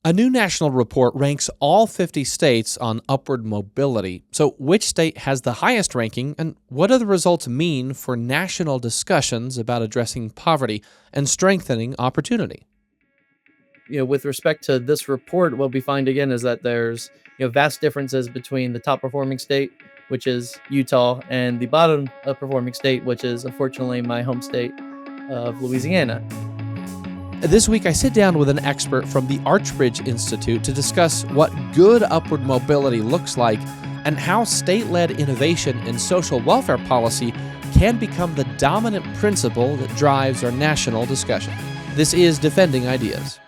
A new national report ranks all 50 states on upward mobility. So, which state has the highest ranking, and what do the results mean for national discussions about addressing poverty and strengthening opportunity? With respect to this report, what we find again is that there's vast differences between the top performing state, which is Utah, and the bottom performing state, which is unfortunately my home state of Louisiana. This week, I sit down with an expert from the Archbridge Institute to discuss what good upward mobility looks like and how state led innovation in social welfare policy can become the dominant principle that drives our national discussion. This is Defending Ideas.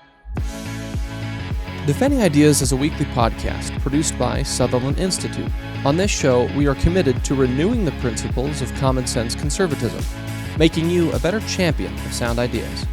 Defending Ideas is a weekly podcast produced by Sutherland Institute. On this show, we are committed to renewing the principles of common sense conservatism, making you a better champion of sound ideas.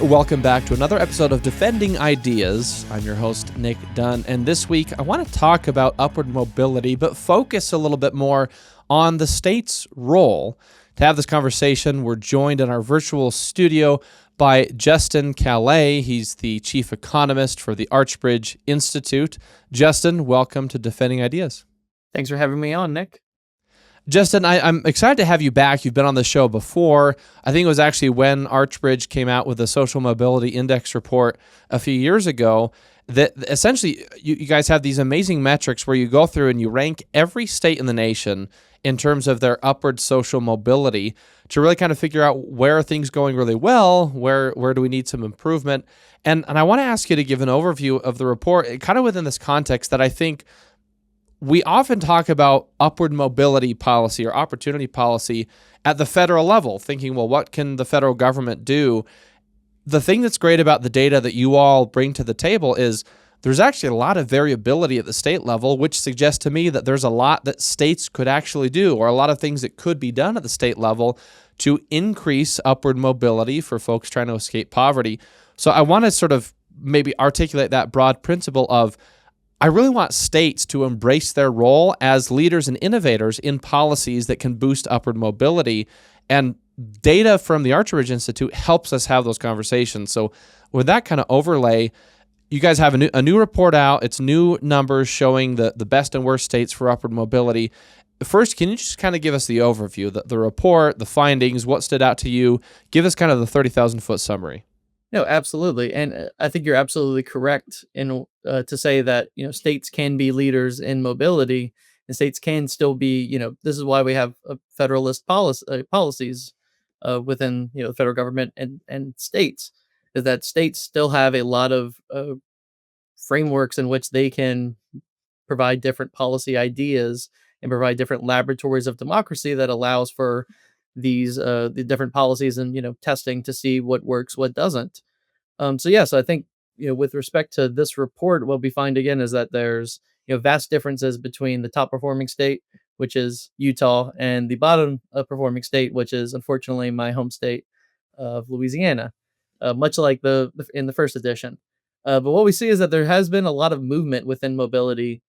Welcome back to another episode of Defending Ideas. I'm your host, Nic Dunn, and this week I want to talk about upward mobility, but focus a little bit more on the state's role. To have this conversation, we're joined in our virtual studio by Justin Callais. He's the chief economist for the Archbridge Institute. Justin, welcome to Defending Ideas. Thanks for having me on, Nick. Justin, I'm excited to have you back. You've been on the show before. I think it was actually when Archbridge came out with the Social Mobility Index report a few years ago that essentially you guys have these amazing metrics where you go through and you rank every state in the nation in terms of their upward social mobility to really kind of figure out where are things going really well, where do we need some improvement. And I want to ask you to give an overview of the report, kind of within this context that I think we often talk about upward mobility policy or opportunity policy at the federal level, thinking, well, what can the federal government do? The thing that's great about the data that you all bring to the table is there's actually a lot of variability at the state level, which suggests to me that there's a lot that states could actually do, or a lot of things that could be done at the state level to increase upward mobility for folks trying to escape poverty. So I want to sort of maybe articulate that broad principle of I really want states to embrace their role as leaders and innovators in policies that can boost upward mobility. And data from the Archbridge Institute helps us have those conversations. So with that kind of overlay, you guys have a new report out. It's new numbers showing the best and worst states for upward mobility. First, can you just kind of give us the overview, the report, the findings, what stood out to you? Give us kind of the 30,000-foot summary. No, absolutely, and I think you're absolutely correct in to say that states can be leaders in mobility, and states can still be. This is why we have federalist policies within the federal government and states, is that states still have a lot of frameworks in which they can provide different policy ideas and provide different laboratories of democracy that allows for these the different policies and testing to see what works, what doesn't. So I think with respect to this report, what we find again is that there's vast differences between the top performing state, which is Utah, and the bottom performing state, which is unfortunately my home state of Louisiana. Much like in the first edition. But what we see is that there has been a lot of movement within mobility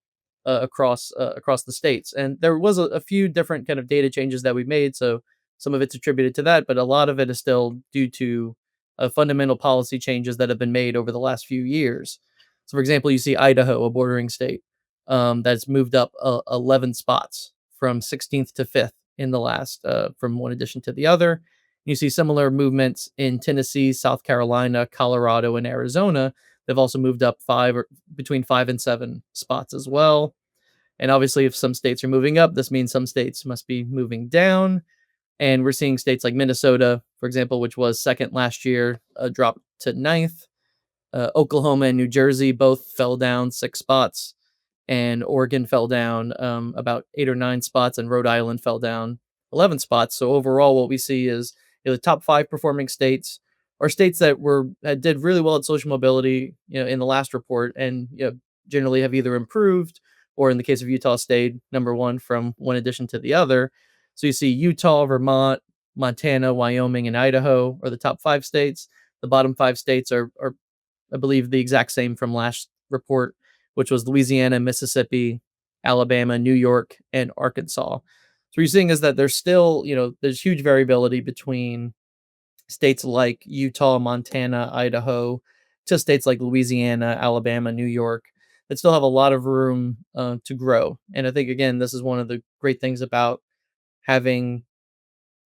across the states, and there was a few different kind of data changes that we made. So some of it's attributed to that, but a lot of it is still due to fundamental policy changes that have been made over the last few years. So, for example, you see Idaho, a bordering state, that's moved up 11 spots from 16th to 5th in the last from one edition to the other. You see similar movements in Tennessee, South Carolina, Colorado, and Arizona. They've also moved up between 5 and 7 spots as well. And obviously, if some states are moving up, this means some states must be moving down. And we're seeing states like Minnesota, for example, which was second last year, drop to 9th. Oklahoma and New Jersey both fell down 6 spots. And Oregon fell down about 8 or 9 spots. And Rhode Island fell down 11 spots. So overall, what we see is the top 5 performing states are states that did really well at social mobility, in the last report, and generally have either improved or, in the case of Utah, stayed number 1 from one edition to the other. So you see Utah, Vermont, Montana, Wyoming, and Idaho are the top 5 states. The bottom 5 states are, I believe, the exact same from last report, which was Louisiana, Mississippi, Alabama, New York, and Arkansas. So what you're seeing is that there's still, there's huge variability between states like Utah, Montana, Idaho, to states like Louisiana, Alabama, New York, that still have a lot of room to grow. And I think, again, this is one of the great things about having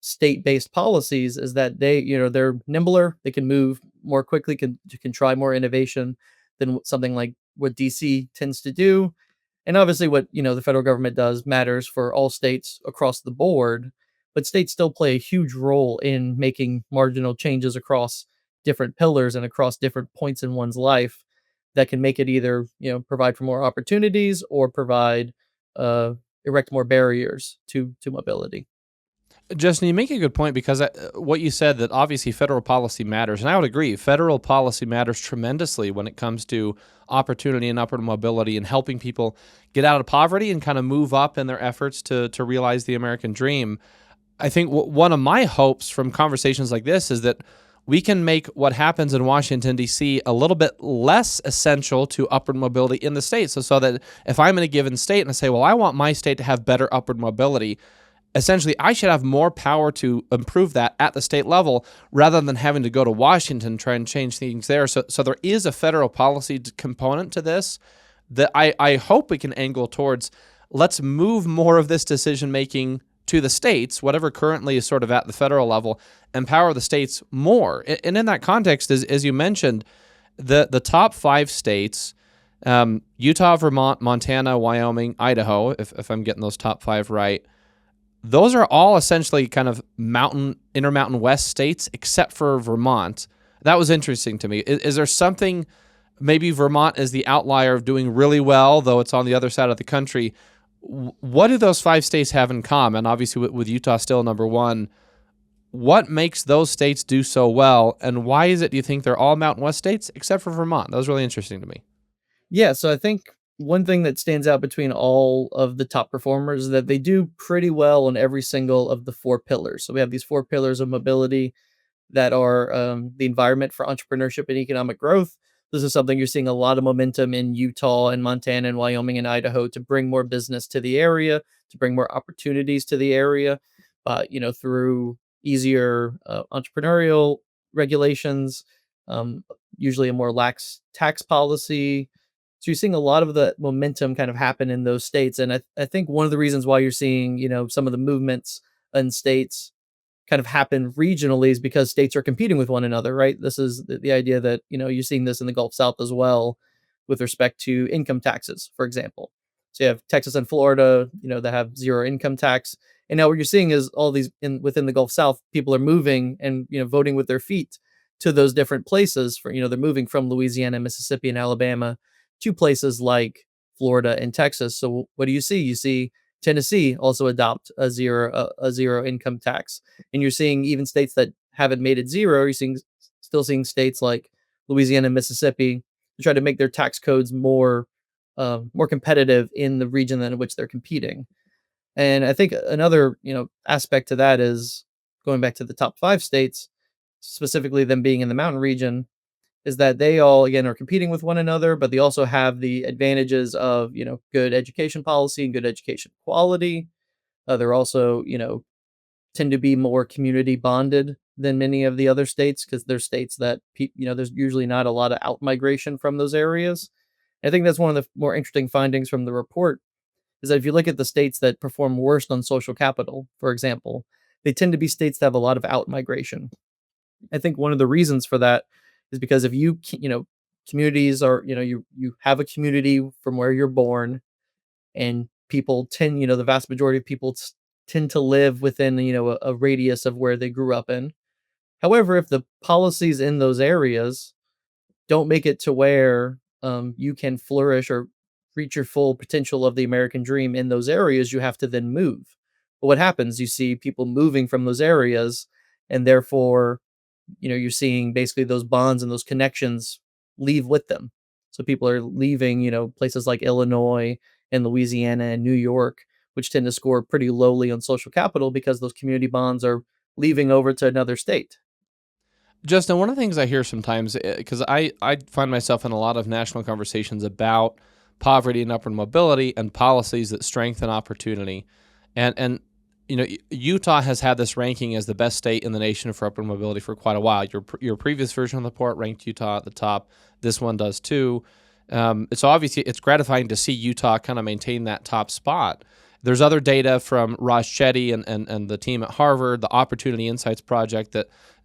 state-based policies is that they're nimbler, they can move more quickly, can try more innovation than something like what DC tends to do. And obviously what, the federal government does matters for all states across the board, but states still play a huge role in making marginal changes across different pillars and across different points in one's life that can make it either, provide for more opportunities or provide uh erect more barriers to mobility. Justin, you make a good point because what you said that obviously federal policy matters, and I would agree. Federal policy matters tremendously when it comes to opportunity and upward mobility and helping people get out of poverty and kind of move up in their efforts to realize the American dream. I think one of my hopes from conversations like this is that we can make what happens in Washington, D.C. a little bit less essential to upward mobility in the state. So that if I'm in a given state and I say, well, I want my state to have better upward mobility, essentially, I should have more power to improve that at the state level rather than having to go to Washington and try and change things there. So there is a federal policy component to this that I hope we can angle towards. Let's move more of this decision making to the states, whatever currently is sort of at the federal level, empower the states more. And in that context, as you mentioned, the top 5 states, Utah, Vermont, Montana, Wyoming, Idaho, if I'm getting those top 5 right, those are all essentially kind of intermountain west states, except for Vermont. That was interesting to me. Is there something, maybe Vermont is the outlier of doing really well, though it's on the other side of the country. What do those 5 states have in common? Obviously, with Utah still number 1, what makes those states do so well, and why is it, do you think, they're all Mountain West states, except for Vermont? That was really interesting to me. Yeah, so I think one thing that stands out between all of the top performers is that they do pretty well on every single of the 4 pillars. So we have these 4 pillars of mobility that are the environment for entrepreneurship and economic growth. This is something you're seeing a lot of momentum in Utah and Montana and Wyoming and Idaho to bring more business to the area, to bring more opportunities to the area, through easier entrepreneurial regulations, um, usually a more lax tax policy. So you're seeing a lot of the momentum kind of happen in those states. And I think one of the reasons why you're seeing, some of the movements in states kind of happen regionally is because states are competing with one another, right? This is the idea that, you're seeing this in the Gulf South as well with respect to income taxes, for example. So you have Texas and Florida, that have zero income tax. And now what you're seeing is all these within the Gulf South, people are moving and, voting with their feet to those different places for, they're moving from Louisiana, Mississippi, and Alabama to places like Florida and Texas. So what do you see? You see Tennessee also adopt a zero income tax, and you're seeing even states that haven't made it zero. You're still seeing states like Louisiana and Mississippi to try to make their tax codes more competitive in the region in which they're competing. And I think another aspect to that is going back to the top 5 states, specifically them being in the mountain region, is that they all again are competing with one another, but they also have the advantages of good education policy and good education quality. They're also tend to be more community bonded than many of the other states because they're states that there's usually not a lot of out migration from those areas. I think that's one of the more interesting findings from the report is that if you look at the states that perform worst on social capital, for example, they tend to be states that have a lot of out migration. I think one of the reasons for that is because if communities are, you have a community from where you're born, and people tend, the vast majority of people tend to live within, a radius of where they grew up in. However, if the policies in those areas don't make it to where you can flourish or reach your full potential of the American dream in those areas, you have to then move. But what happens? You see people moving from those areas, and therefore, you're seeing basically those bonds and those connections leave with them. So people are leaving, places like Illinois and Louisiana and New York, which tend to score pretty lowly on social capital because those community bonds are leaving over to another state. Justin, one of the things I hear sometimes, because I find myself in a lot of national conversations about poverty and upward mobility and policies that strengthen opportunity. And Utah has had this ranking as the best state in the nation for upward mobility for quite a while. Your previous version of the report ranked Utah at the top. This one does too. So obviously, it's gratifying to see Utah kind of maintain that top spot. There's other data from Raj Chetty and the team at Harvard, the Opportunity Insights Project,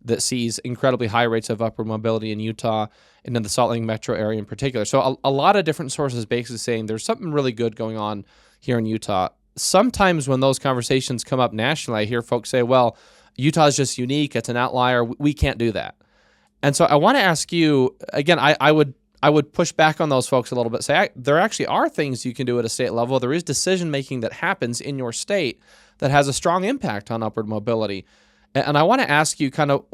that sees incredibly high rates of upward mobility in Utah and in the Salt Lake metro area in particular. So a lot of different sources basically saying there's something really good going on here in Utah. Sometimes when those conversations come up nationally, I hear folks say, well, Utah is just unique. It's an outlier. We can't do that. And so I want to ask you, again, I would push back on those folks a little bit, say there actually are things you can do at a state level. There is decision-making that happens in your state that has a strong impact on upward mobility. And I want to ask you kind of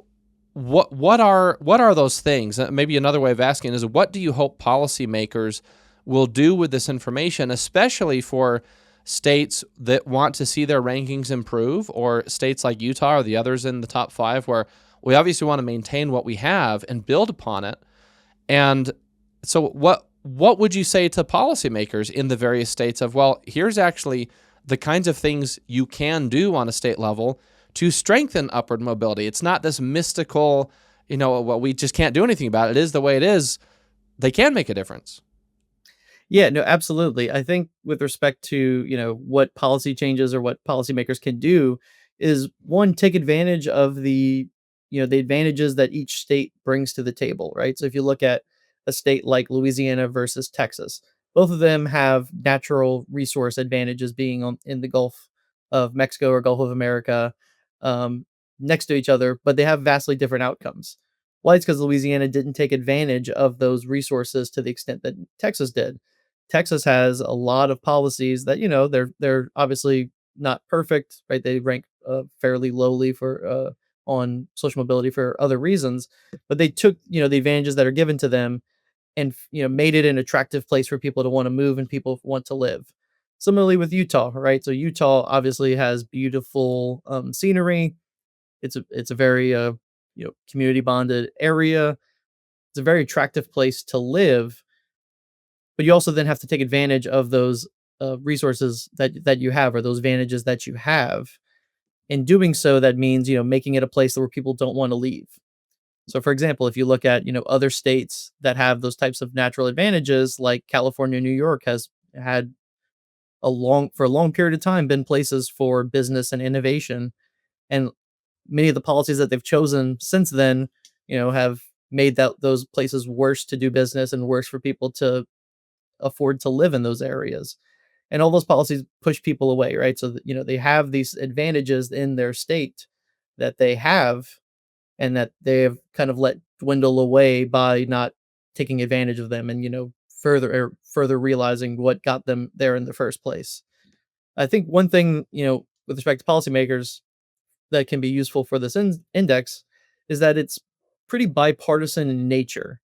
what are those things? Maybe another way of asking is, what do you hope policymakers will do with this information, especially for states that want to see their rankings improve, or states like Utah or the others in the top 5 where we obviously want to maintain what we have and build upon it. And so what would you say to policymakers in the various states of, well, here's actually the kinds of things you can do on a state level to strengthen upward mobility? It's not this mystical, well, we just can't do anything about it. It is the way it is. They can make a difference. Yeah, no, absolutely. I think with respect to, what policy changes or what policymakers can do is, one, take advantage of the advantages that each state brings to the table, right? So if you look at a state like Louisiana versus Texas, both of them have natural resource advantages being in the Gulf of Mexico or Gulf of America, um, next to each other, but they have vastly different outcomes. Why? It's because Louisiana didn't take advantage of those resources to the extent that Texas did. Texas has a lot of policies that, they're obviously not perfect, right? They rank fairly lowly for on social mobility for other reasons, but they took, the advantages that are given to them and made it an attractive place for people to want to move and people want to live. Similarly with Utah, right? So Utah obviously has beautiful scenery. It's a very community bonded area. It's a very attractive place to live, but you also then have to take advantage of those resources that you have, or those advantages that you have. In doing so, that means making it a place where people don't want to leave. So, for example, if you look at other states that have those types of natural advantages, like California, New York has had for a long period of time been places for business and innovation, and many of the policies that they've chosen since then, have made those places worse to do business and worse for people to afford to live in those areas. And all those policies push people away, right? So that, they have these advantages in their state that they have, and that they have kind of let dwindle away by not taking advantage of them, and further realizing what got them there in the first place. I think one thing, with respect to policymakers, that can be useful for this index is that it's pretty bipartisan in nature.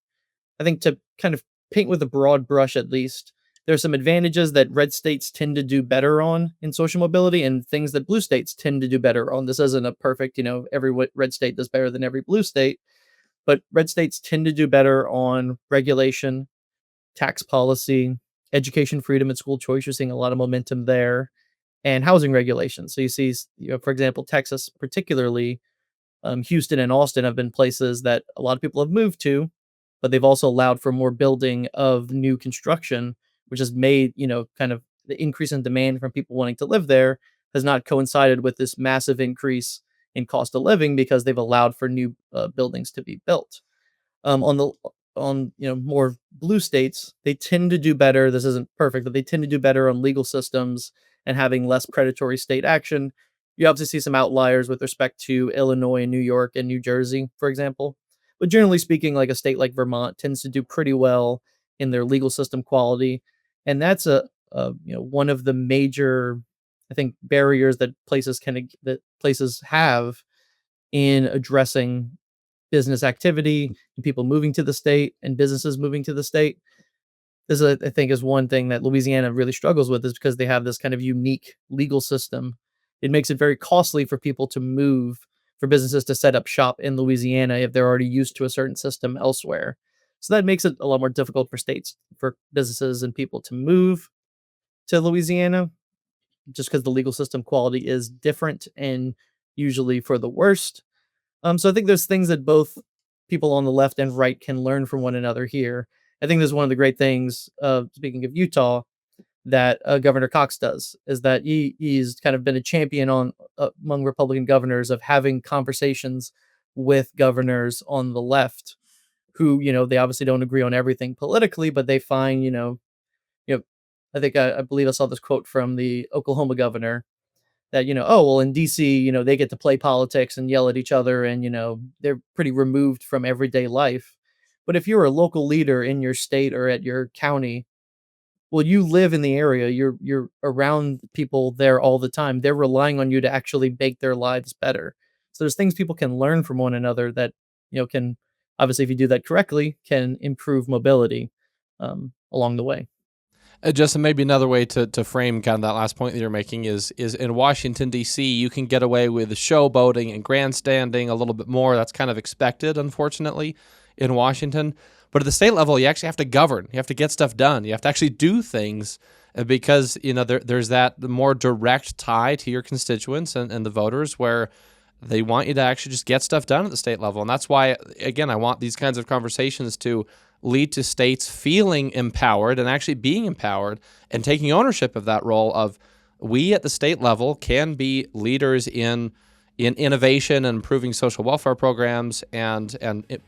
I think, to kind of paint with a broad brush, at least, there's some advantages that red states tend to do better on in social mobility, and things that blue states tend to do better on. This isn't a perfect, every red state does better than every blue state, but red states tend to do better on regulation, tax policy, education freedom, and school choice. You're seeing a lot of momentum there, and housing regulation. So you see, for example, Texas, particularly, Houston and Austin have been places that a lot of people have moved to, but they've also allowed for more building of new construction, which has made, kind of the increase in demand from people wanting to live there has not coincided with this massive increase in cost of living, because they've allowed for new buildings to be built. On the on more blue states, they tend to do better. This isn't perfect, but they tend to do better on legal systems and having less predatory state action. You obviously see some outliers with respect to Illinois and New York and New Jersey, for example. But generally speaking, like a state like Vermont tends to do pretty well in their legal system quality, and that's one of the major, I think, barriers that places have in addressing business activity and people moving to the state and businesses moving to the state. This, I think, is one thing that Louisiana really struggles with, is because they have this kind of unique legal system. It makes it very costly for people to move, for businesses to set up shop in Louisiana if they're already used to a certain system elsewhere. So that makes it a lot more difficult for businesses and people to move to Louisiana. just because the legal system quality is different and usually for the worst. So I think there's things that both people on the left and right can learn from one another here. I think this is one of the great things, speaking of Utah, that Governor Cox does, is that he's kind of been a champion on among Republican governors of having conversations with governors on the left who, they obviously don't agree on everything politically, but they find, you know, I think I believe I saw this quote from the Oklahoma governor that, oh, well, in DC, they get to play politics and yell at each other and, they're pretty removed from everyday life. But if you're a local leader in your state or at your county, well, you live in the area, you're around people there all the time. They're relying on you to actually make their lives better. So there's things people can learn from one another that, can obviously, if you do that correctly, can improve mobility along the way. Just maybe another way to frame kind of that last point that you're making is in Washington, D.C., you can get away with showboating and grandstanding a little bit more. That's kind of expected, unfortunately, in Washington. But at the state level, you actually have to govern. You have to get stuff done. You have to actually do things because, there's that more direct tie to your constituents and the voters where they want you to actually just get stuff done at the state level. And that's why, again, I want these kinds of conversations to lead to states feeling empowered and actually being empowered and taking ownership of that role of we at the state level can be leaders in innovation and improving social welfare programs and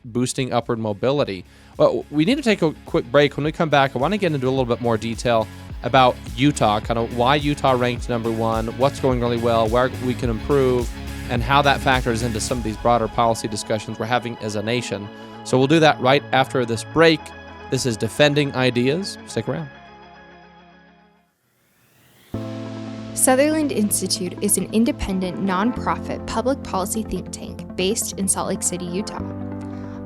boosting upward mobility. Well, we need to take a quick break. When we come back, I want to get into a little bit more detail about Utah, kind of why Utah ranked number one, what's going really well, where we can improve, and how that factors into some of these broader policy discussions we're having as a nation. So we'll do that right after this break. This is Defending Ideas. Stick around. Sutherland Institute is an independent, nonprofit public policy think tank based in Salt Lake City, Utah.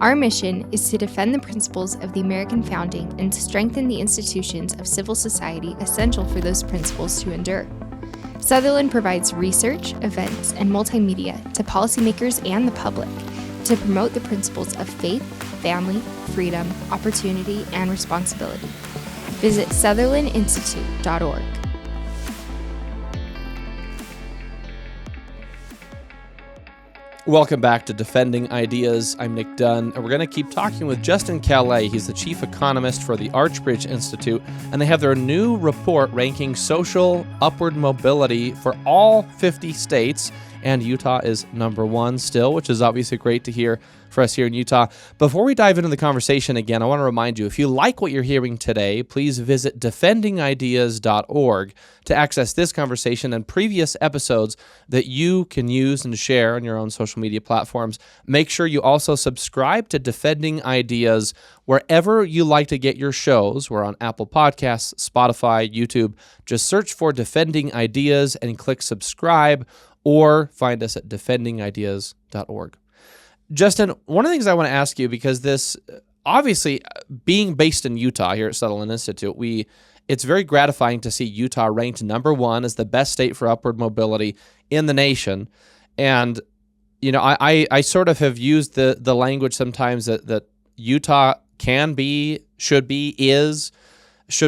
Our mission is to defend the principles of the American founding and strengthen the institutions of civil society essential for those principles to endure. Sutherland provides research, events, and multimedia to policymakers and the public to promote the principles of faith, family, freedom, opportunity, and responsibility. Visit sutherlandinstitute.org. Welcome back to Defending Ideas. I'm Nic Dunn, and we're going to keep talking with Justin Callais. He's the chief economist for the Archbridge Institute, and they have their new report ranking social upward mobility for all 50 states, and Utah is number one still, which is obviously great to hear for us here in Utah. Before we dive into the conversation again, I want to remind you, if you like what you're hearing today, please visit defendingideas.org to access this conversation and previous episodes that you can use and share on your own social media platforms. Make sure you also subscribe to Defending Ideas wherever you like to get your shows. We're on Apple Podcasts, Spotify, YouTube. Just search for Defending Ideas and click subscribe, or find us at defendingideas.org. Justin, one of the things I want to ask you, because this, obviously, being based in Utah here at Sutherland Institute, it's very gratifying to see Utah ranked number one as the best state for upward mobility in the nation. And, I sort of have used the language sometimes that Utah can be, should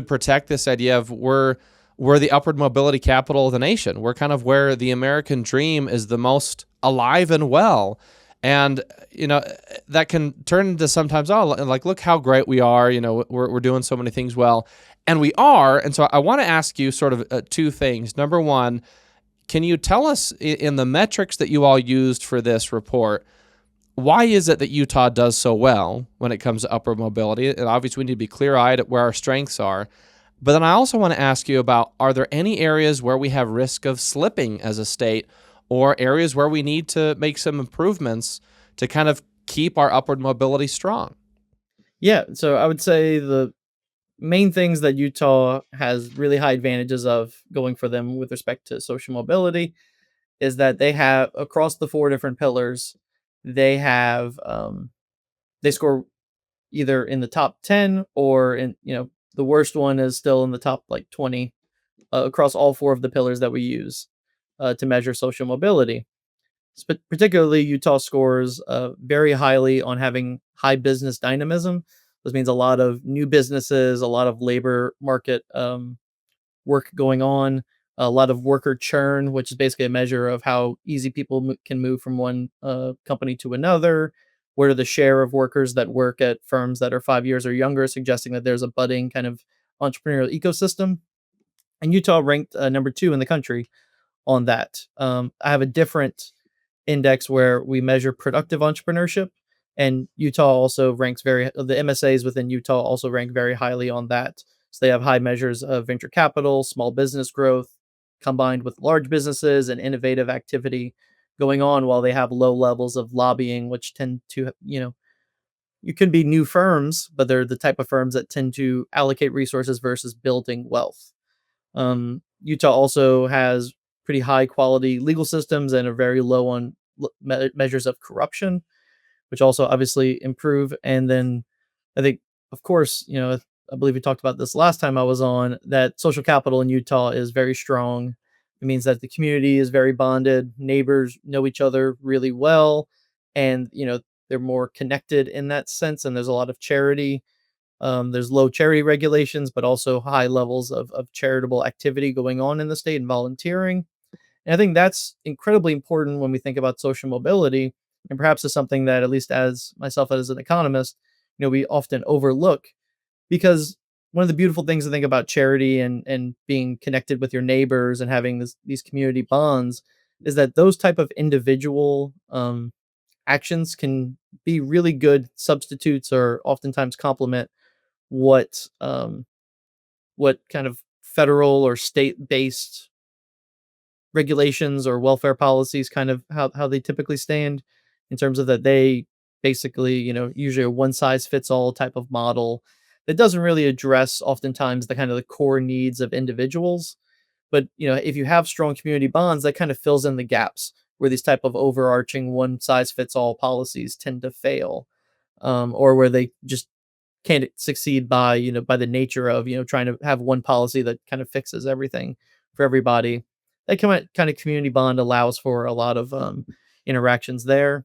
protect this idea of we're the upward mobility capital of the nation. We're kind of where the American dream is the most alive and well. And, that can turn into sometimes, look how great we are. We're doing so many things well. And we are. And so I want to ask you sort of two things. Number one, can you tell us in the metrics that you all used for this report, why is it that Utah does so well when it comes to upward mobility? And obviously, we need to be clear-eyed at where our strengths are. But then I also want to ask you about, are there any areas where we have risk of slipping as a state, or areas where we need to make some improvements to kind of keep our upward mobility strong? Yeah, so I would say the main things that Utah has really high advantages of going for them with respect to social mobility is that they have, across the four different pillars, they have they score either in the top 10 or in, the worst one is still in the top 20 across all four of the pillars that we use to measure social mobility. Particularly, Utah scores very highly on having high business dynamism. This means a lot of new businesses, a lot of labor market work going on. a lot of worker churn, which is basically a measure of how easy people can move from one company to another. What are the share of workers that work at firms that are 5 years or younger, suggesting that there's a budding kind of entrepreneurial ecosystem. And Utah ranked number 2 in the country on that. I have a different index where we measure productive entrepreneurship, and Utah also ranks the MSAs within Utah also rank very highly on that. So they have high measures of venture capital, small business growth, combined with large businesses and innovative activity going on, while they have low levels of lobbying, which tend to, you can be new firms, but they're the type of firms that tend to allocate resources versus building wealth. Utah also has pretty high quality legal systems and are very low on measures of corruption, which also obviously improve. And then I think, of course, I believe we talked about this last time I was on, that social capital in Utah is very strong. It means that the community is very bonded, neighbors know each other really well, and they're more connected in that sense. And there's a lot of charity. There's low charity regulations, but also high levels of charitable activity going on in the state and volunteering. And I think that's incredibly important when we think about social mobility, and perhaps is something that, at least as myself as an economist, we often overlook, because one of the beautiful things to think about charity and being connected with your neighbors and having these community bonds is that those type of individual actions can be really good substitutes, or oftentimes complement what kind of federal or state based regulations or welfare policies, kind of how they typically stand, in terms of that they basically, usually a one size fits all type of model that doesn't really address oftentimes the kind of the core needs of individuals. But if you have strong community bonds, that kind of fills in the gaps where these type of overarching one size fits all policies tend to fail, or where they just can't succeed by the nature of trying to have one policy that kind of fixes everything for everybody. That kind of community bond allows for a lot of interactions there.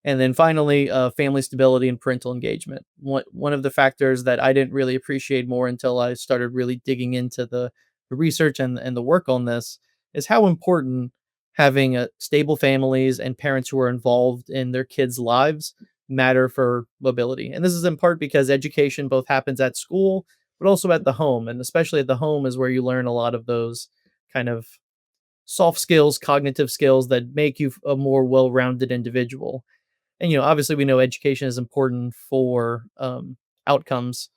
And then finally, family stability and parental engagement. One of the factors that I didn't really appreciate more until I started really digging into the research and the work on this is how important having stable families and parents who are involved in their kids' lives matter for mobility. And this is in part because education both happens at school, but also at the home. And especially at the home is where you learn a lot of those kind of soft skills, cognitive skills that make you a more well-rounded individual. And obviously we know education is important for outcomes,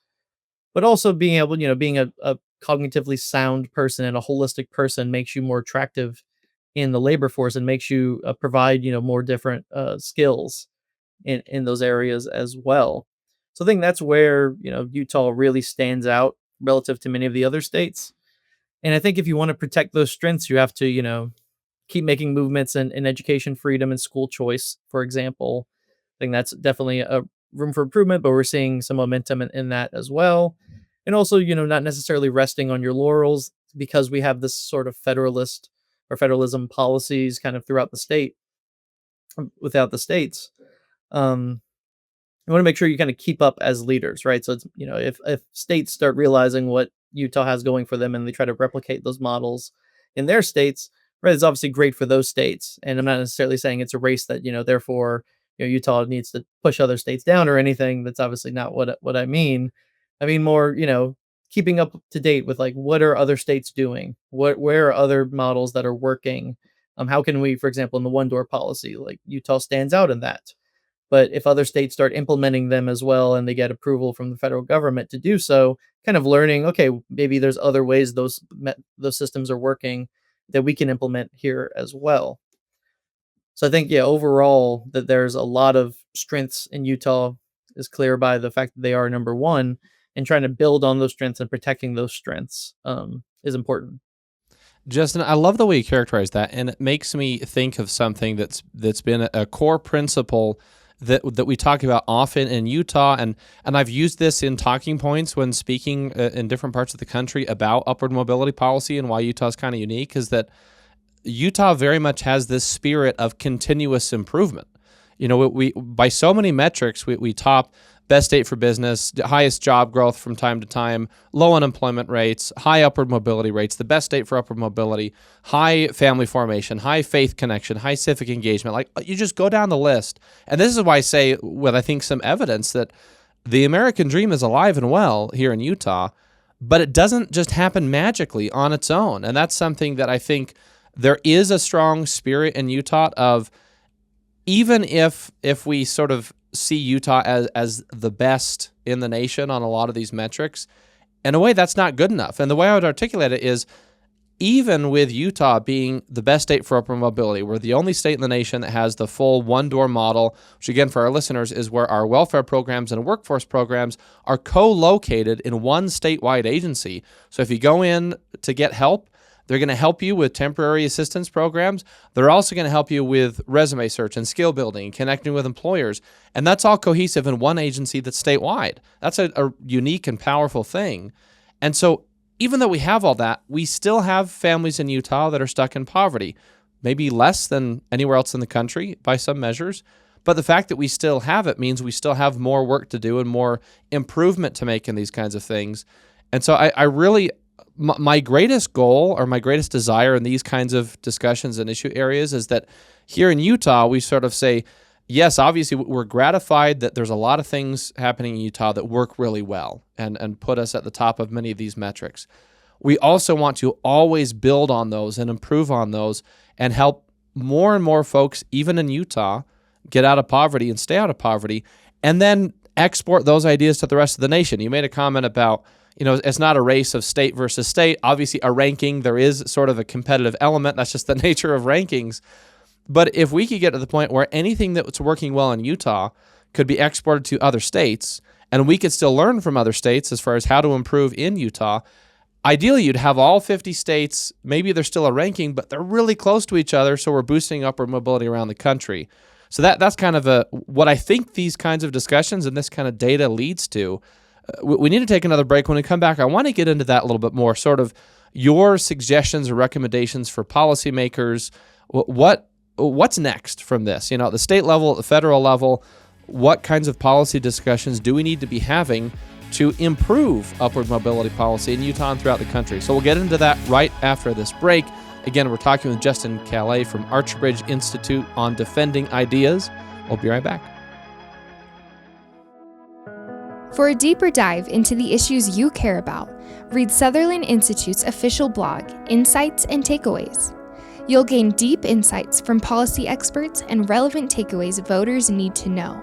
but also being able, being a cognitively sound person and a holistic person makes you more attractive in the labor force, and makes you provide more different skills in those areas as well. So I think that's where Utah really stands out relative to many of the other states. And I think if you want to protect those strengths, you have to keep making movements in education freedom and school choice, for example. I think that's definitely a room for improvement, but we're seeing some momentum in that as well. And also, not necessarily resting on your laurels, because we have this sort of federalist or federalism policies kind of throughout the state, without the states. You want to make sure you kind of keep up as leaders, right? So it's, if states start realizing what Utah has going for them and they try to replicate those models in their states, right, it's obviously great for those states. And I'm not necessarily saying it's a race that, therefore, Utah needs to push other states down or anything. That's obviously not what I mean. I mean more, keeping up to date with, like, what are other states doing? Where are other models that are working? How can we, for example, in the one door policy, like Utah stands out in that. But if other states start implementing them as well, and they get approval from the federal government to do so, kind of learning, okay, maybe there's other ways those systems are working that we can implement here as well. So I think, yeah, overall, that there's a lot of strengths in Utah is clear by the fact that they are number one, and trying to build on those strengths and protecting those strengths is important. Justin, I love the way you characterize that, and it makes me think of something that's been a core principle that we talk about often in Utah, and I've used this in talking points when speaking in different parts of the country about upward mobility policy and why Utah is kind of unique, is that Utah very much has this spirit of continuous improvement. We by so many metrics, we top best state for business, the highest job growth from time to time, low unemployment rates, high upward mobility rates, the best state for upward mobility, high family formation, high faith connection, high civic engagement. Like, you just go down the list. And this is why I say, with I think some evidence, that the American dream is alive and well here in Utah, but it doesn't just happen magically on its own. And that's something that I think there is a strong spirit in Utah of, even if we sort of see Utah as the best in the nation on a lot of these metrics, in a way that's not good enough. And the way I would articulate it is, even with Utah being the best state for upward mobility, we're the only state in the nation that has the full one-door model, which again, for our listeners, is where our welfare programs and workforce programs are co-located in one statewide agency. So if you go in to get help, they're going to help you with temporary assistance programs. They're also going to help you with resume search and skill building, connecting with employers. And that's all cohesive in one agency that's statewide. That's a unique and powerful thing. And so even though we have all that, we still have families in Utah that are stuck in poverty, maybe less than anywhere else in the country by some measures. But the fact that we still have it means we still have more work to do and more improvement to make in these kinds of things. And so I really, my greatest goal or my greatest desire in these kinds of discussions and issue areas is that here in Utah, we sort of say, yes, obviously we're gratified that there's a lot of things happening in Utah that work really well and put us at the top of many of these metrics. We also want to always build on those and improve on those and help more and more folks, even in Utah, get out of poverty and stay out of poverty, and then export those ideas to the rest of the nation. You made a comment about, it's not a race of state versus state. Obviously, a ranking, there is sort of a competitive element. That's just the nature of rankings. But if we could get to the point where anything that's working well in Utah could be exported to other states, and we could still learn from other states as far as how to improve in Utah, ideally you'd have all 50 states, maybe they're still a ranking, but they're really close to each other, so we're boosting upward mobility around the country. So that's kind of what I think these kinds of discussions and this kind of data leads to. We need to take another break. When we come back, I want to get into that a little bit more, sort of your suggestions or recommendations for policymakers. What's next from this? At the state level, at the federal level, what kinds of policy discussions do we need to be having to improve upward mobility policy in Utah and throughout the country? So we'll get into that right after this break. Again, we're talking with Justin Callais from Archbridge Institute on defending ideas. We'll be right back. For a deeper dive into the issues you care about, read Sutherland Institute's official blog, Insights and Takeaways. You'll gain deep insights from policy experts and relevant takeaways voters need to know.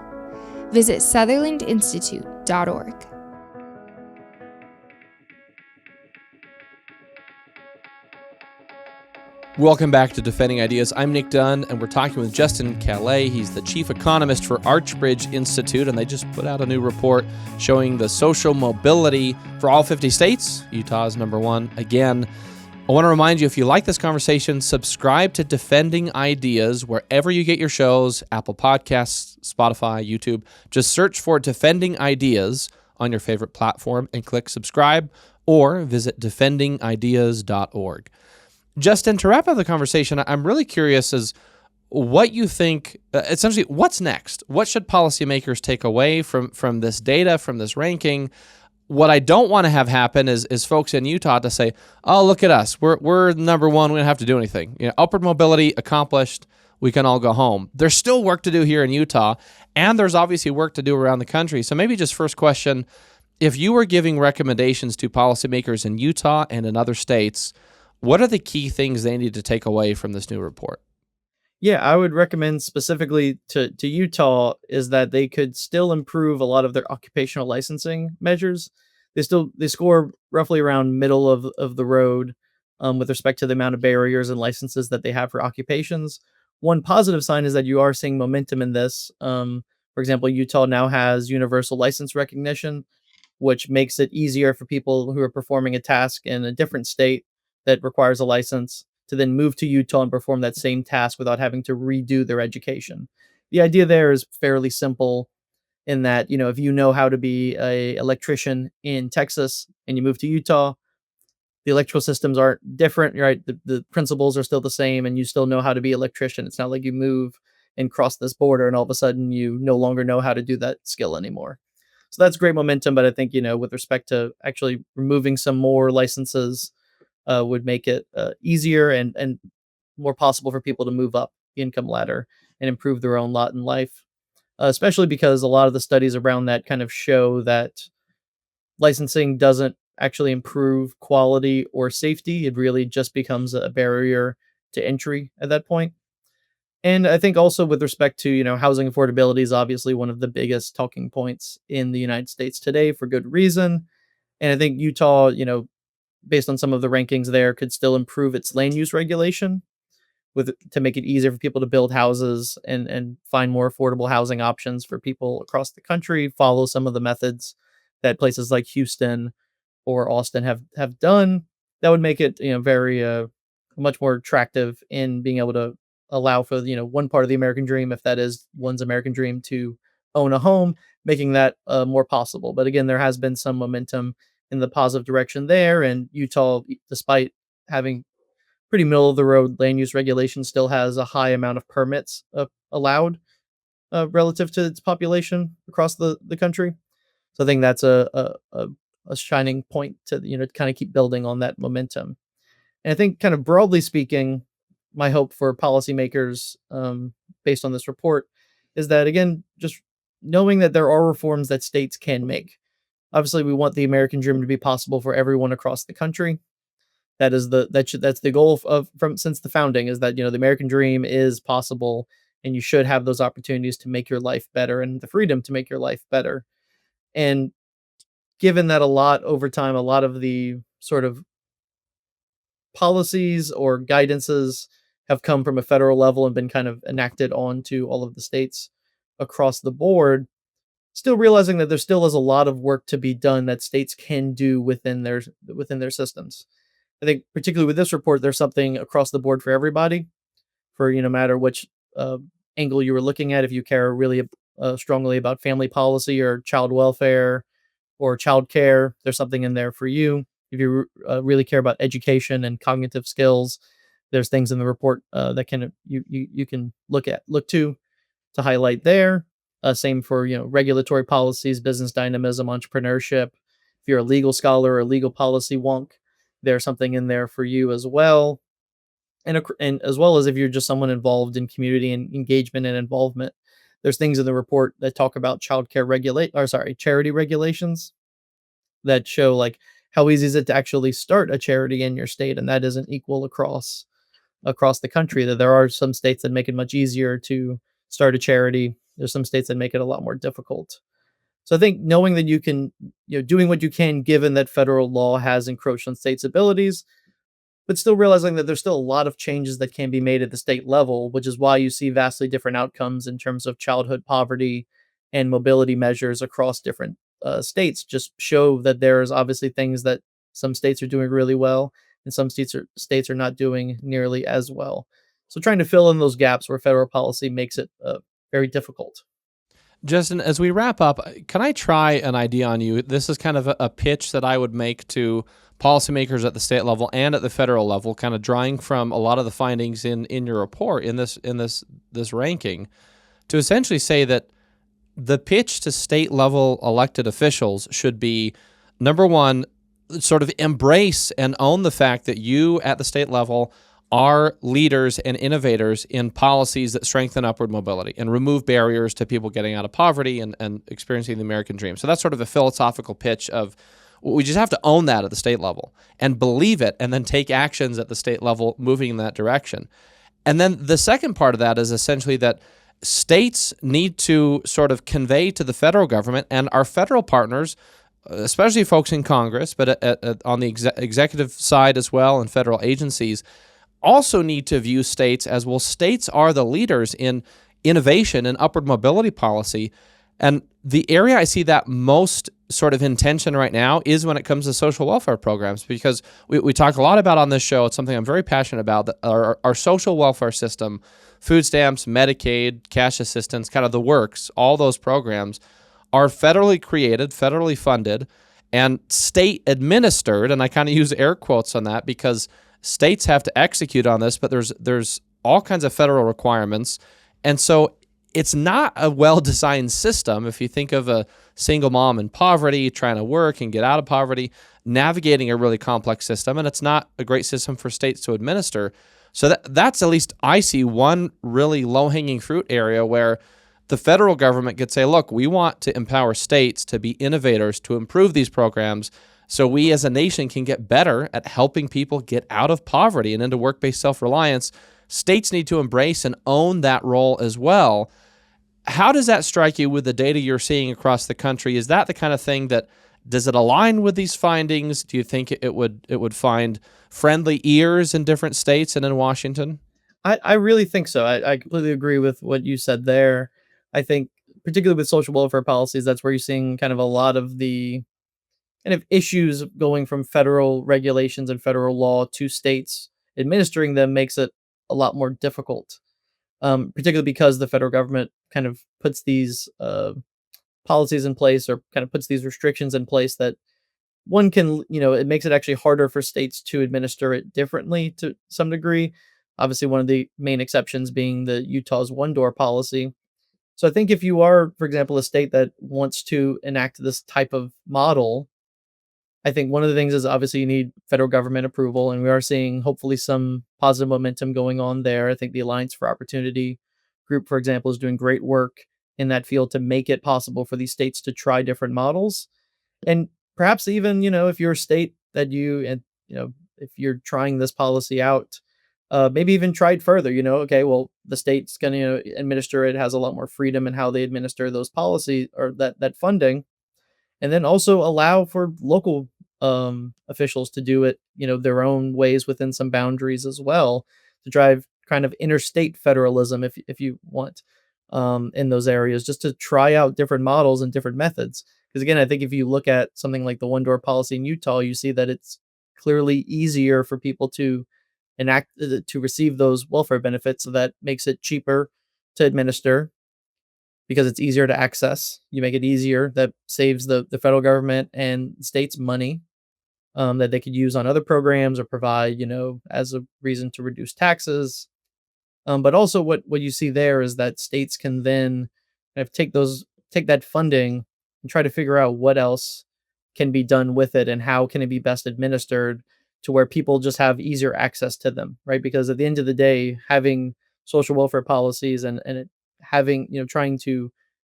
Visit sutherlandinstitute.org. Welcome back to Defending Ideas. I'm Nic Dunn, and we're talking with Justin Callais. He's the chief economist for Archbridge Institute, and they just put out a new report showing the social mobility for all 50 states. Utah is number one again. I want to remind you, if you like this conversation, subscribe to Defending Ideas wherever you get your shows, Apple Podcasts, Spotify, YouTube. Just search for Defending Ideas on your favorite platform and click subscribe, or visit defendingideas.org. Justin, to wrap up the conversation, I'm really curious as what you think, essentially, what's next? What should policymakers take away from this data, from this ranking? What I don't want to have happen is folks in Utah to say, oh, look at us. We're number one. We don't have to do anything. Upward mobility accomplished. We can all go home. There's still work to do here in Utah, and there's obviously work to do around the country. So maybe just first question, if you were giving recommendations to policymakers in Utah and in other states, what are the key things they need to take away from this new report? Yeah, I would recommend specifically to Utah is that they could still improve a lot of their occupational licensing measures. They score roughly around middle of the road with respect to the amount of barriers and licenses that they have for occupations. One positive sign is that you are seeing momentum in this. For example, Utah now has universal license recognition, which makes it easier for people who are performing a task in a different state that requires a license to then move to Utah and perform that same task without having to redo their education. The idea there is fairly simple in that, if you know how to be an electrician in Texas and you move to Utah, the electrical systems aren't different, right? The principles are still the same and you still know how to be an electrician. It's not like you move and cross this border and all of a sudden you no longer know how to do that skill anymore. So that's great momentum. But I think, with respect to actually removing some more licenses, would make it easier and more possible for people to move up the income ladder and improve their own lot in life. Especially because a lot of the studies around that kind of show that licensing doesn't actually improve quality or safety. It really just becomes a barrier to entry at that point. And I think also with respect to, housing affordability is obviously one of the biggest talking points in the United States today for good reason. And I think Utah, based on some of the rankings there, could still improve its land use regulation to make it easier for people to build houses and find more affordable housing options for people across the country, follow some of the methods that places like Houston or Austin have done. That would make it, very much more attractive in being able to allow for, one part of the American dream, if that is one's American dream, to own a home, making that more possible. But again, there has been some momentum in the positive direction there, and Utah, despite having pretty middle of the road land use regulation, still has a high amount of permits allowed relative to its population across the country. So I think that's a shining point to, kind of keep building on that momentum. And I think, kind of broadly speaking, my hope for policymakers, based on this report, is that, again, just knowing that there are reforms that states can make. Obviously, we want the American dream to be possible for everyone across the country. That's the goal of from since the founding, is that, the American dream is possible, and you should have those opportunities to make your life better and the freedom to make your life better. And given that over time, a lot of the sort of policies or guidances have come from a federal level and been kind of enacted onto all of the states across the board, still realizing that there still is a lot of work to be done that states can do within their systems. I think particularly with this report, there's something across the board for everybody, for, no matter which angle you were looking at. If you care really strongly about family policy or child welfare or child care, there's something in there for you. If you really care about education and cognitive skills, there's things in the report that you can look to highlight there. Same for, regulatory policies, business dynamism, entrepreneurship. If you're a legal scholar or a legal policy wonk, there's something in there for you as well. And as well as if you're just someone involved in community and engagement and involvement, there's things in the report that talk about charity regulations that show, like, how easy is it to actually start a charity in your state, and that isn't equal across the country. That there are some states that make it much easier to start a charity. There's some states that make it a lot more difficult. So I think knowing that you can, doing what you can, given that federal law has encroached on states' abilities, but still realizing that there's still a lot of changes that can be made at the state level, which is why you see vastly different outcomes in terms of childhood poverty and mobility measures across different states. Just show that there's obviously things that some states are doing really well, and some states are not doing nearly as well. So trying to fill in those gaps where federal policy makes it very difficult. Justin, as we wrap up, can I try an idea on you? This is kind of a pitch that I would make to policymakers at the state level and at the federal level, kind of drawing from a lot of the findings in your report, in this ranking, to essentially say that the pitch to state level elected officials should be, number one, sort of embrace and own the fact that you at the state level are leaders and innovators in policies that strengthen upward mobility and remove barriers to people getting out of poverty and experiencing the American dream. So that's sort of a philosophical pitch of, we just have to own that at the state level and believe it, and then take actions at the state level moving in that direction. And then the second part of that is essentially that states need to sort of convey to the federal government and our federal partners, especially folks in Congress, but on the executive side as well, and federal agencies, also need to view states as, well, states are the leaders in innovation and upward mobility policy. And the area I see that most sort of in tension right now is when it comes to social welfare programs, because we talk a lot about on this show. It's something I'm very passionate about, that our social welfare system, food stamps, Medicaid, cash assistance, kind of the works, all those programs are federally created, federally funded, and state administered. And I kind of use air quotes on that because states have to execute on this, but there's all kinds of federal requirements. And so it's not a well-designed system. If you think of a single mom in poverty trying to work and get out of poverty, navigating a really complex system, and it's not a great system for states to administer. So that's at least I see one really low-hanging fruit area where the federal government could say, look, we want to empower states to be innovators, to improve these programs, so we as a nation can get better at helping people get out of poverty and into work-based self-reliance. States need to embrace and own that role as well. How does that strike you with the data you're seeing across the country? Is that the kind of thing that, does it align with these findings? Do you think it would find friendly ears in different states and in Washington? I really think so. I completely agree with what you said there. I think particularly with social welfare policies, that's where you're seeing kind of a lot of the kind of issues going from federal regulations and federal law to states administering them makes it a lot more difficult, particularly because the federal government kind of puts these policies in place, or kind of puts these restrictions in place that one can, it makes it actually harder for states to administer it differently to some degree. Obviously, one of the main exceptions being the Utah's one-door policy. So I think if you are, for example, a state that wants to enact this type of model, I think one of the things is obviously you need federal government approval, and we are seeing hopefully some positive momentum going on there. I think the Alliance for Opportunity group, for example, is doing great work in that field to make it possible for these states to try different models. And perhaps even, if you're a state that if you're trying this policy out, maybe even try it further, okay, well, the state's going to administer it, has a lot more freedom in how they administer those policies or that funding. And then also allow for local officials to do it, their own ways within some boundaries as well, to drive kind of interstate federalism, if you want, in those areas, just to try out different models and different methods. Because again, I think if you look at something like the one-door policy in Utah, you see that it's clearly easier for people to to receive those welfare benefits. So that makes it cheaper to administer, because it's easier to access. You make it easier. That saves the federal government and states money that they could use on other programs or provide, as a reason to reduce taxes. But also what you see there is that states can then kind of take that funding and try to figure out what else can be done with it and how can it be best administered to where people just have easier access to them, right? Because at the end of the day, having social welfare policies and having, trying to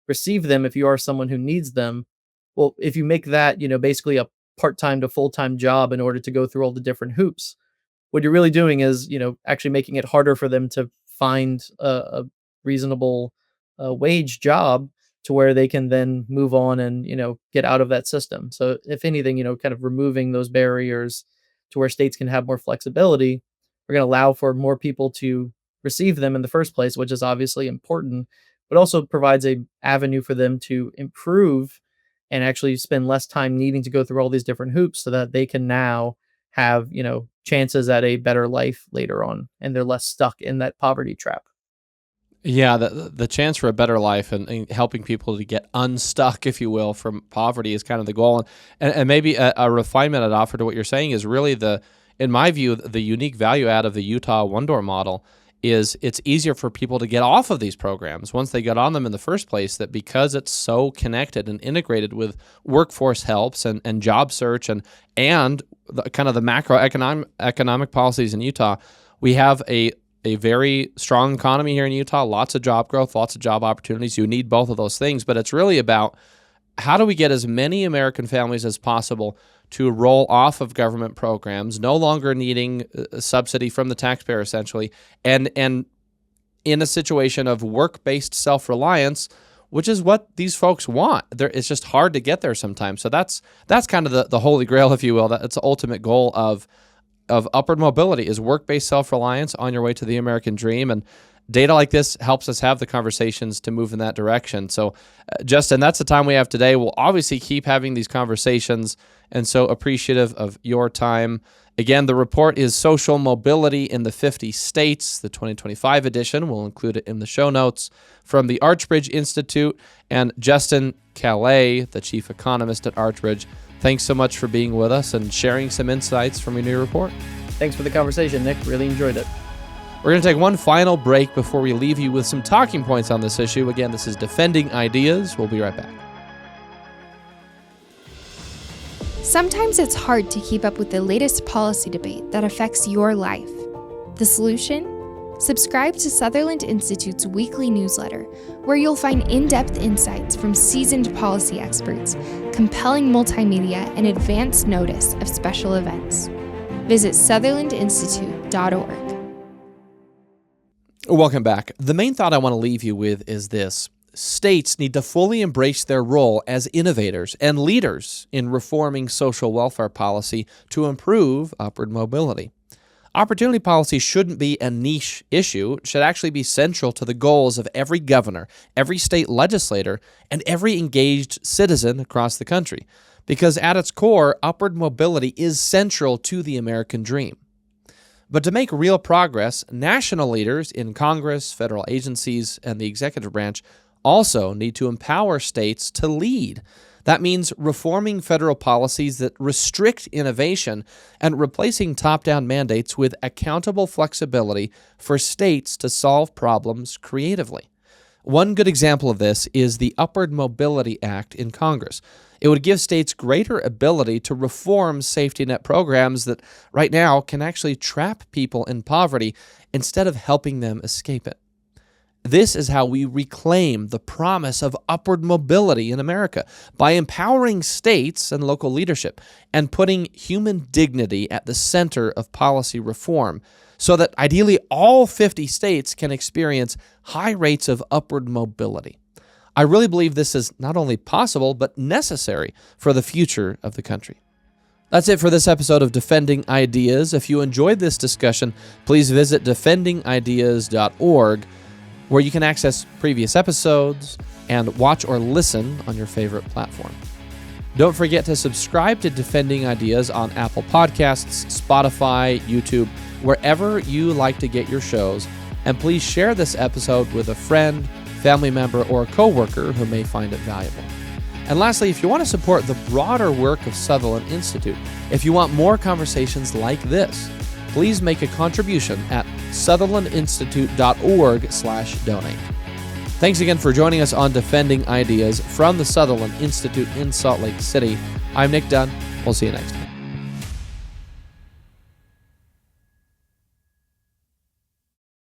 receive them if you are someone who needs them, well, if you make that, basically a part-time to full-time job in order to go through all the different hoops, what you're really doing is, actually making it harder for them to find a reasonable wage job to where they can then move on and, get out of that system. So if anything, kind of removing those barriers to where states can have more flexibility, we're going to allow for more people to receive them in the first place, which is obviously important, but also provides a avenue for them to improve and actually spend less time needing to go through all these different hoops, so that they can now have, chances at a better life later on, and they're less stuck in that poverty trap. Yeah, the chance for a better life and helping people to get unstuck, if you will, from poverty is kind of the goal. And maybe a refinement I'd offer to what you're saying is really in my view, the unique value add of the Utah one-door model is it's easier for people to get off of these programs once they got on them in the first place, that because it's so connected and integrated with workforce helps and job search and kind of the macroeconomic policies in Utah, we have a very strong economy here in Utah, lots of job growth, lots of job opportunities. You need both of those things, but it's really about how do we get as many American families as possible to roll off of government programs, no longer needing a subsidy from the taxpayer, essentially, and in a situation of work-based self-reliance, which is what these folks want. It's just hard to get there sometimes. So that's kind of the holy grail, if you will. That's the ultimate goal of upward mobility, is work-based self-reliance on your way to the American dream. And data like this helps us have the conversations to move in that direction. So, Justin, that's the time we have today. We'll obviously keep having these conversations, and so appreciative of your time. Again, the report is Social Mobility in the 50 States, the 2025 edition. We'll include it in the show notes, from the Archbridge Institute. And Justin Callais, the chief economist at Archbridge, thanks so much for being with us and sharing some insights from your new report. Thanks for the conversation, Nick. Really enjoyed it. We're going to take one final break before we leave you with some talking points on this issue. Again, this is Defending Ideas. We'll be right back. Sometimes it's hard to keep up with the latest policy debate that affects your life. The solution? Subscribe to Sutherland Institute's weekly newsletter, where you'll find in-depth insights from seasoned policy experts, compelling multimedia, and advance notice of special events. Visit sutherlandinstitute.org. Welcome back. The main thought I want to leave you with is this. States need to fully embrace their role as innovators and leaders in reforming social welfare policy to improve upward mobility. Opportunity policy shouldn't be a niche issue. It should actually be central to the goals of every governor, every state legislator, and every engaged citizen across the country. Because at its core, upward mobility is central to the American dream. But to make real progress, national leaders in Congress, federal agencies, and the executive branch also need to empower states to lead. That means reforming federal policies that restrict innovation and replacing top-down mandates with accountable flexibility for states to solve problems creatively. One good example of this is the Upward Mobility Act in Congress. It would give states greater ability to reform safety net programs that right now can actually trap people in poverty instead of helping them escape it. This is how we reclaim the promise of upward mobility in America, by empowering states and local leadership and putting human dignity at the center of policy reform so that ideally all 50 states can experience high rates of upward mobility. I really believe this is not only possible, but necessary for the future of the country. That's it for this episode of Defending Ideas. If you enjoyed this discussion, please visit defendingideas.org, where you can access previous episodes and watch or listen on your favorite platform. Don't forget to subscribe to Defending Ideas on Apple Podcasts, Spotify, YouTube, wherever you like to get your shows. And please share this episode with a friend, family member, or a coworker who may find it valuable. And lastly, if you want to support the broader work of Sutherland Institute, if you want more conversations like this, please make a contribution at sutherlandinstitute.org/donate. Thanks again for joining us on Defending Ideas from the Sutherland Institute in Salt Lake City. I'm Nic Dunn. We'll see you next time.